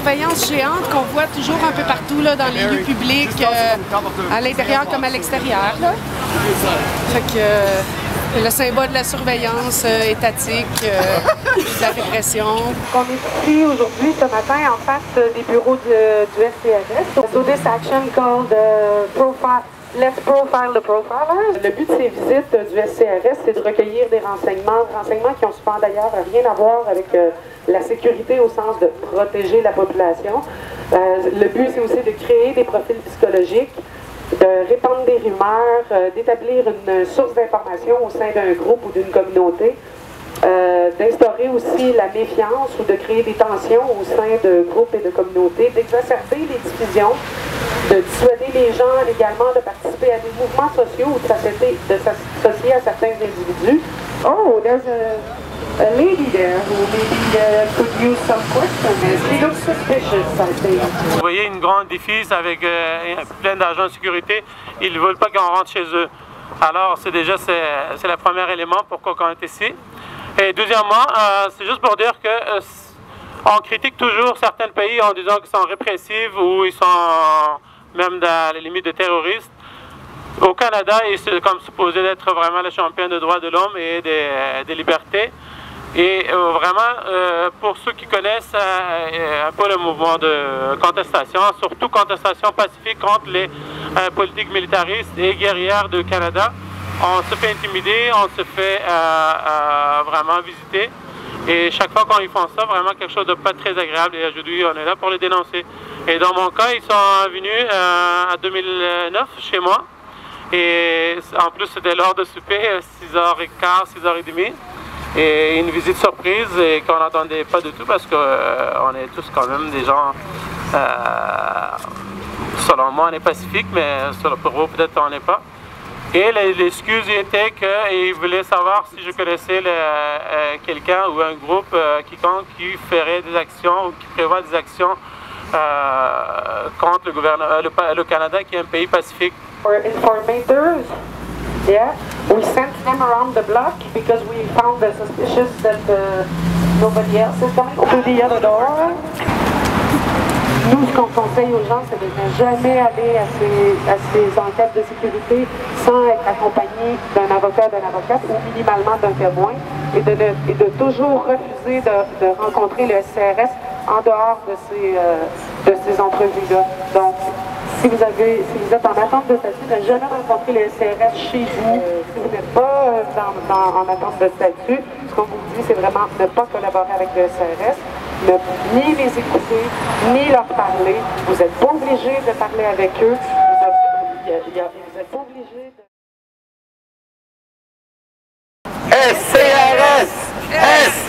surveillance géante qu'on voit toujours un peu partout là, dans les lieux publics, à l'intérieur comme à l'extérieur. Fait que le symbole de la surveillance étatique, de la répression. On est ici aujourd'hui, ce matin, en face des bureaux du SCRS. So this action called Let's Profile the Profilers. Le but de ces visites du SCRS, c'est de recueillir des renseignements qui ont souvent d'ailleurs rien à voir avec la sécurité au sens de protéger la population. Le but, c'est aussi de créer des profils psychologiques, de répandre des rumeurs, d'établir une source d'information au sein d'un groupe ou d'une communauté, d'instaurer aussi la méfiance ou de créer des tensions au sein de groupes et de communautés, d'exacerber les divisions, de dissuader les gens également de participer à des mouvements sociaux ou de s'associer à certains individus. Oh, there's a lady there who maybe could use some questions. She looks suspicious, I think. Vous voyez une grande édifice avec plein d'agents de sécurité. Ils ne veulent pas qu'on rentre chez eux. Alors c'est le premier élément pourquoi on est ici. Et deuxièmement, c'est juste pour dire que on critique toujours certains pays en disant qu'ils sont répressifs ou ils sont même dans les limites de terroristes. Au Canada, ils sont comme supposés d'être vraiment les champions des droits de l'homme et des libertés. Et vraiment, pour ceux qui connaissent un peu le mouvement de contestation, surtout contestation pacifique contre les politiques militaristes et guerrières du Canada, on se fait intimider, on se fait vraiment visiter. Et chaque fois qu'ils font ça, vraiment quelque chose de pas très agréable. Et aujourd'hui, on est là pour les dénoncer. Et dans mon cas, ils sont venus en 2009 chez moi. Et en plus, c'était l'heure de souper, 6h15, 6h30. Et une visite surprise et qu'on n'attendait pas du tout parce qu'on est tous quand même des gens, selon moi, on est pacifiques, mais pour vous, peut-être on n'est pas. Et l'excuse était qu'ils voulaient savoir si je connaissais quelqu'un ou un groupe quiconque qui ferait des actions ou qui prévoit des actions contre le Canada, qui est un pays pacifique. For informators, yeah, we sent them around the block because we found it suspicious that nobody else is coming through the other door. Nous, ce qu'on conseille aux gens, c'est de ne jamais aller à ces enquêtes de sécurité sans être accompagné d'un avocat, ou minimalement d'un témoin, et de toujours refuser de rencontrer le SCRS en dehors de ces entrevues-là. Donc, si vous êtes en attente de statut, ne jamais rencontrer le SCRS chez vous. Si vous n'êtes pas en attente de statut, ce qu'on vous dit, c'est vraiment ne pas collaborer avec le SCRS. Ni les écouter, ni leur parler. Vous n'êtes pas obligé de parler avec eux. Vous n'êtes pas obligé de... SCRS!